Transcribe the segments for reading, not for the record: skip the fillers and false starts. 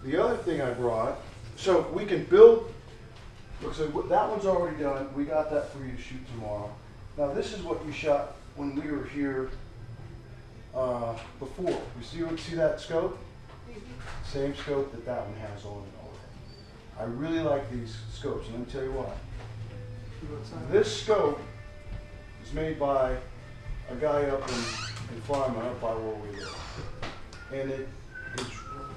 the other thing I brought, so we can build, look, so that one's already done. We got that for you to shoot tomorrow. Now this is what you shot when we were here before. You see that scope? Same scope that that one has on it already. I really like these scopes, and let me tell you why. This scope is made by a guy up in Florida, up by where we live. And it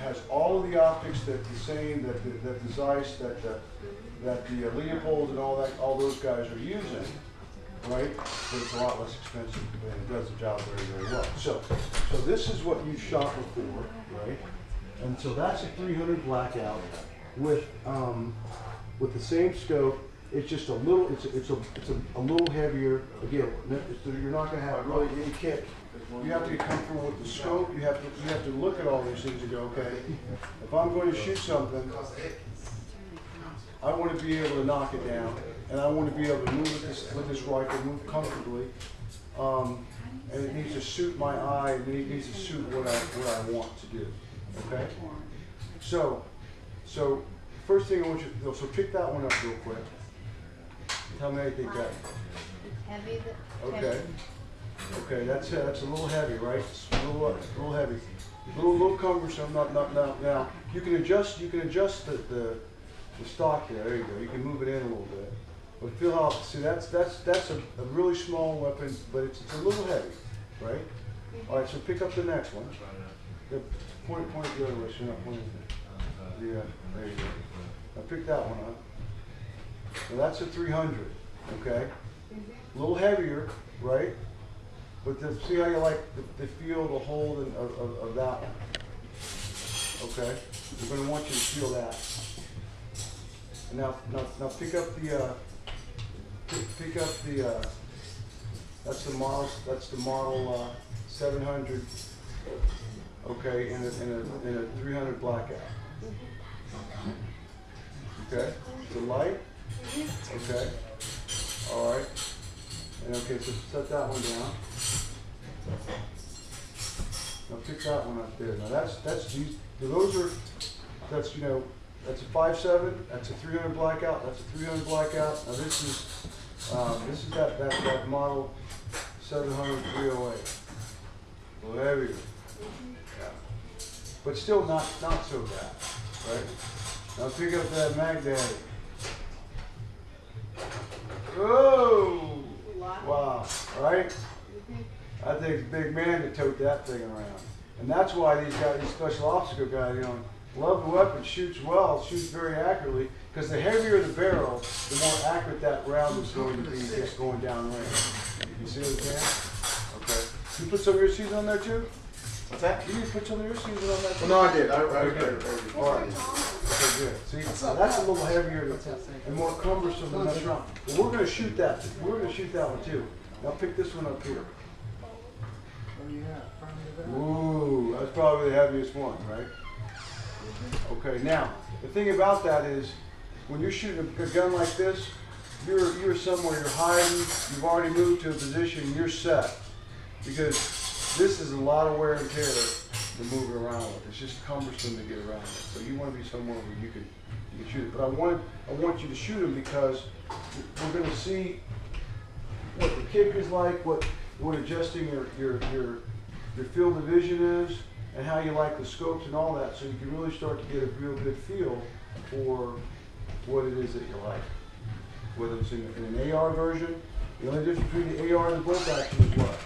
has all of the optics that the same, that the Zeiss, that the Leopold and all those guys are using, right? But it's a lot less expensive and it does the job very, very well. So this is what you shot before, right? And so that's a 300 blackout with the same scope. It's just a little, it's a little heavier. Again, you're not going to have really, you can't. You have to get comfortable with the scope. You have to look at all these things and go, okay, if I'm going to shoot something, I want to be able to knock it down, and I want to be able to move with this rifle, move comfortably, and it needs to suit my eye, and it needs to suit what I want to do. Okay. So first thing I want you to do, so pick that one up real quick. Tell me how you think that. It's heavy. Okay. Okay, that's a little heavy, right? It's a little heavy, a little cumbersome. Now you can adjust the stock there. There you go. You can move it in a little bit. But feel how, see, that's a really small weapon, but it's a little heavy, right? All right, so pick up the next one. Point it the other way, so you're not pointing it. Yeah, there you go. Now pick that one up. Now that's a 300, okay? A little heavier, right? But see how you like the feel, the hold of that one. Okay? We're going to want you to feel that. And now pick up the that's the model 700. Okay, in a 300 blackout. Okay, the light. Okay, all right. And okay, so set that one down. Now pick that one up there. Now that's that's a 5.7. That's a 300 blackout. That's a 300 blackout. Now this is that model 700 308. A little heavier. Yeah. But still not so bad, right? Now pick up that Mag Daddy. Oh! Wow, right? I think it's a big man to tote that thing around. And that's why these guys, these special optical guys, love the weapon, shoots well, shoots very accurately, because the heavier the barrel, the more accurate that round is going to be just going down range. You see what I'm saying? Okay. You put some of your season on there too? What's that? Did you put some of your season on that too? Well, no, I did. I Okay. did. All right. Okay, good. See, so that's a little heavier and more cumbersome than that round. But we're going to shoot that. We're going to shoot that one too. Now pick this one up here. Ooh, that's probably the heaviest one, right? Okay, now, the thing about that is, when you're shooting a gun like this, you're somewhere, you're hiding, you've already moved to a position, you're set. Because this is a lot of wear and tear to move it around with. It's just cumbersome to get around it. So you want to be somewhere where you can shoot it. But I want you to shoot them because we're going to see what the kick is like, what adjusting your field of vision is, and how you like the scopes and all that, so you can really start to get a real good feel for what it is that you like. Whether it's in an AR version, the only difference between the AR and the bolt action is what?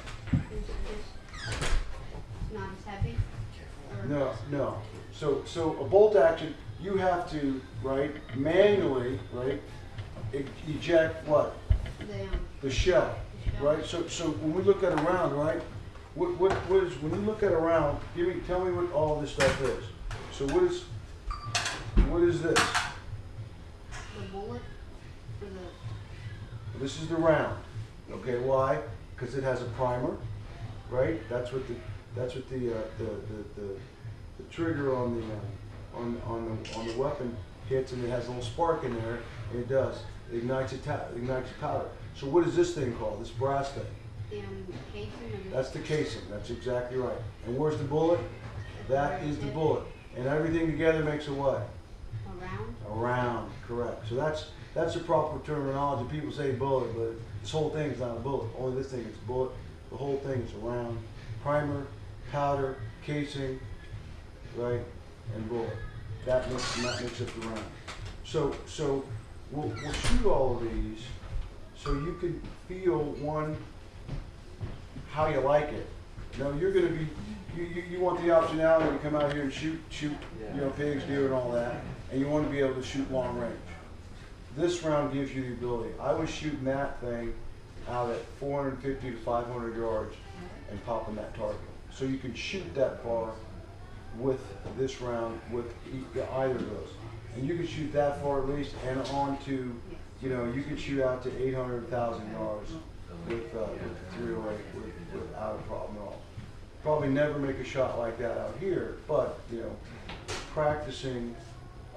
Not as heavy? No. So a bolt action, you have to, right, manually, right, eject what? The shell, right? So when we look at a round, right, what is, when you look at a round, tell me what all this stuff is. So what is this? The bullet? This is the round. Okay, why? Because it has a primer, right? That's what the trigger on the weapon hits, and it has a little spark in there, and it does. It ignites powder. So what is this thing called? This brass thing? The casing? That's the casing. That's exactly right. And where's the bullet? That is the bullet. And everything together makes a what? Around? A round, correct. So that's the proper terminology. People say bullet, but this whole thing is not a bullet. Only this thing is a bullet. The whole thing is a round. Primer, powder, casing, right, and bullet. That makes up the round. So we'll shoot all of these so you can feel one, how you like it. You know, you're gonna be, you want the optionality to come out here and shoot, you know, pigs, deer and all that, and you want to be able to shoot long range. This round gives you the ability. I was shooting that thing out at 450 to 500 yards and popping that target. So you can shoot that far with this round with either of those. And you can shoot that far at least and on to, you know, you can shoot out to 800,000 yards with the 308 without a problem at all. Probably never make a shot like that out here, but, you know, practicing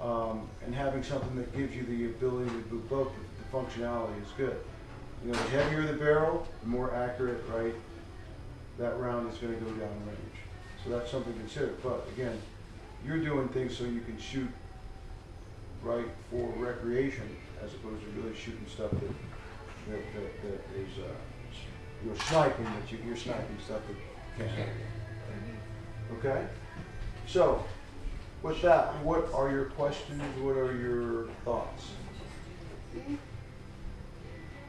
and having something that gives you the ability to do both, the functionality is good. You know, the heavier the barrel, the more accurate, right, that round is going to go down range. So that's something to consider. But again, you're doing things so you can shoot, right, for recreation as opposed to really shooting stuff that is, you're sniping, that you're sniping stuff that can't hit. Okay? So, with that, what are your questions? What are your thoughts? I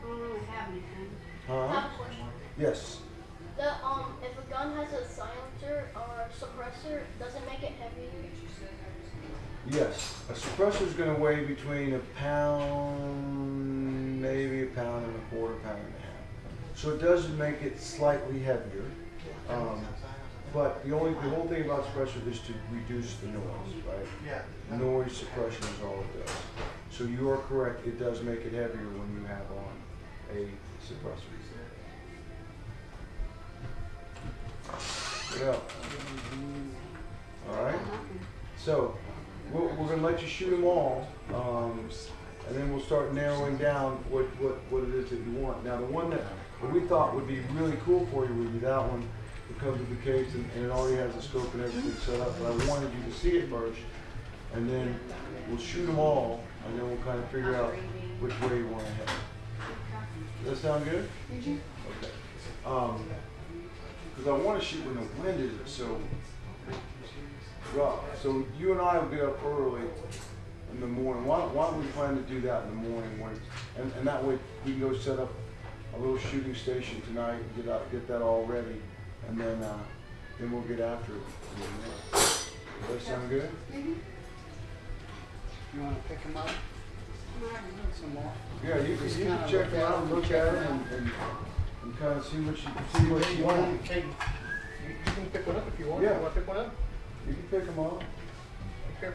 don't really have anything. I Huh? have a question. Yes. If a gun has a silencer or a suppressor, does it make it heavy? Yes. A suppressor is going to weigh between a pound, maybe a pound and a quarter, pound and a half. So it does make it slightly heavier. But the whole thing about suppressor is to reduce the noise, right? Yeah. Noise suppression is all it does. So you are correct, it does make it heavier when you have on a suppressor. Yeah. All right. So we're going to let you shoot them all, and then we'll start narrowing down what it is that you want. Now, the one that we thought would be really cool for you would be that one. It comes with the case and it already has the scope and everything set up. But I wanted you to see it first, and then we'll shoot them all, and then we'll kind of figure out which way you want to head. Does that sound good? Mm-hmm. Okay. Because I want to shoot when the wind isn't so rough. So you and I will get up early in the morning. Why don't we plan to do that in the morning and that way we can go set up a little shooting station tonight and get that all ready, and then we'll get after it. Does that sound good? Mm-hmm. You want to pick them up? Some more? Yeah, you can check them out and look at them and kind of see what you want. Okay. You can pick one up if you want. Yeah. You want to pick one up? You can pick them up. Okay.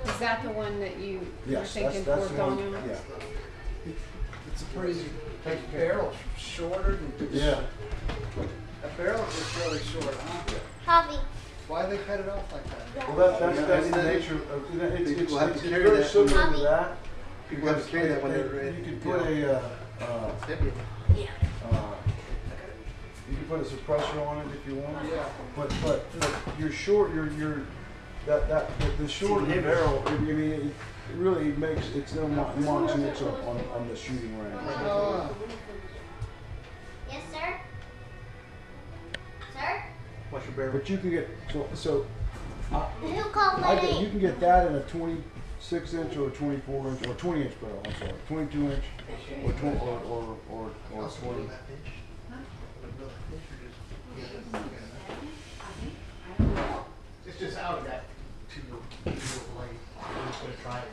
Is that the one that you were Yes, thinking that's for the one. Donna? Yeah. It's a pretty big barrel, shorter than Yeah. That barrel is really short, huh? Hobby. Why they cut it off like that? Well, that's the nature of, you know, it's People have to carry very that. similar to that. People have to carry that when they're ready. You could put a, Yeah. you could put a suppressor on it if you want. Yeah. But you're short, the shorter the barrel, I mean, it really makes, it's no marks mix up on the shooting range. Yes, sir. Sir? What's your barrel? But you can get, so, Who called my you name? can get that in a 26-inch or a 24-inch or 20-inch barrel. I'm sorry, 22-inch or 20 or 20. It's just out of that two-wheel blade. I'm just gonna try it.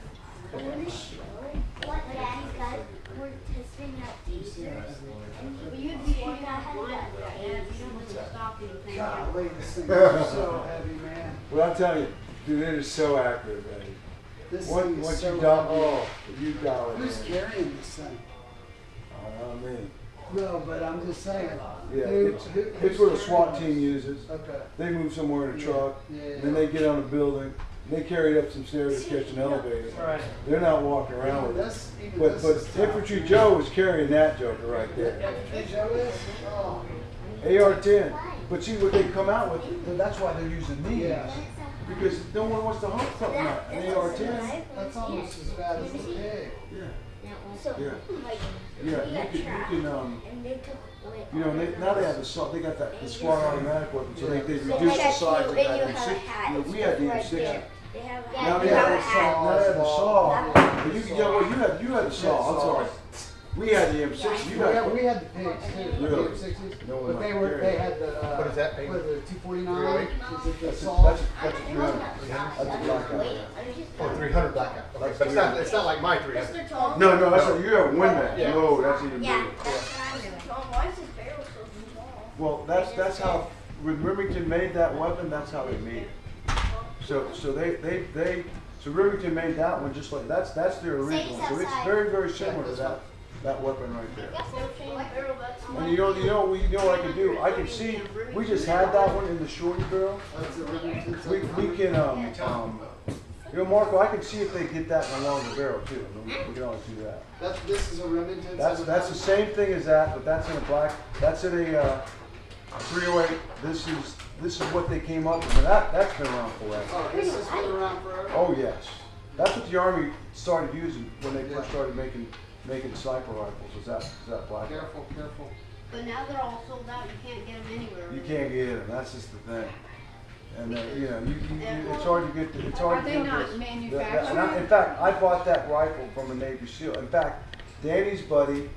What Daddy got? We're testing out tasers. But you'd be one that one, yeah, you don't just stop anything. Golly, this thing is so heavy, man. Well, I'm telling you, dude, it is so accurate, baby. This thing is Once so you dial, heavy. you dial it. Who's in. carrying this thing? I mean, No, but I'm just saying. yeah, Who- it's who's what a SWAT carrying team this? uses. Okay. They move somewhere in a truck, Yeah. and then they get on a building, and they carry it up some stairs to catch an elevator. Right. They're not walking around with it. That's, even But this is tough. Infantry Joe is carrying that joker right there. Infantry Joe is? Oh. AR-10. But see what they come out with, that's why they're using these. Yeah. Because no one wants to hunt something like an AR-10. That's almost as bad as the pig. Yeah. So, Yeah. like, Yeah, we got you trapped, can, and they took away you know, all they, the now they have guns. the squad automatic weapon, so they reduce They the got size you, of that and you M6. have a hat. You know, we had the Right M60. there. They have a Now hat. they You have have the a saw, hat. now they have the saw. That But you, yeah, well, you had the saw, I'm sorry. We had the M60, you Yeah, got. we had the pigs too, Really? the M60s, No one but they like were, Gary. they had the, What is that, what is it, 249? 308? Is it the That's a, saw? that's a 300. That's a blackout. Wait, Oh, 300 blackout. Okay, but it's not like my 300. Mr. Tom? No, no, that's a, you have a win back. Yeah. No, that's even Yeah, bigger. that's what I'm doing. Tom, why is his barrel so small? Well, that's how, when Remington made that weapon, that's how they made it. So so Remington made that one just like, that's their original. So it's very, very similar to that weapon right there. That's no chain barrel, that's And you know what I can do? I can see, we just had that one in the shorty barrel. That's the Remington. We can, you know, Marco, I can see if they get that in a longer barrel too. We can always do that. This is a Remington. That's the same thing as that, but that's in a black, that's in a 308. This is what they came up with. And that's been around forever. Oh, this has been around forever? Oh yes, that's what the Army started using when they first started making sniper rifles. Was that black? Careful, careful. But now they're all sold out, you can't get them anywhere. You can't get them. That's just the thing. And you know, it's hard to get. It's hard Are to they get not this. manufactured? In fact, I bought that rifle from a Navy SEAL. In fact, Danny's buddy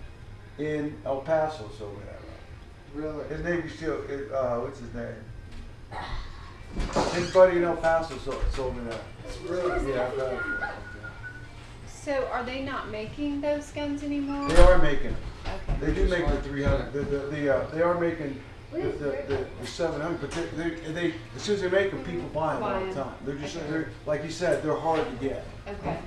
in El Paso sold me that rifle. Really? His Navy SEAL, what's his name? His buddy in El Paso sold me that. Really? Yeah, I've got it. So are they not making those guns anymore? They are making it. Okay. They do make the 300. They are making the 700. But they as soon as they make them, people buy them all the time. They're just like you said, they're hard to get. Okay.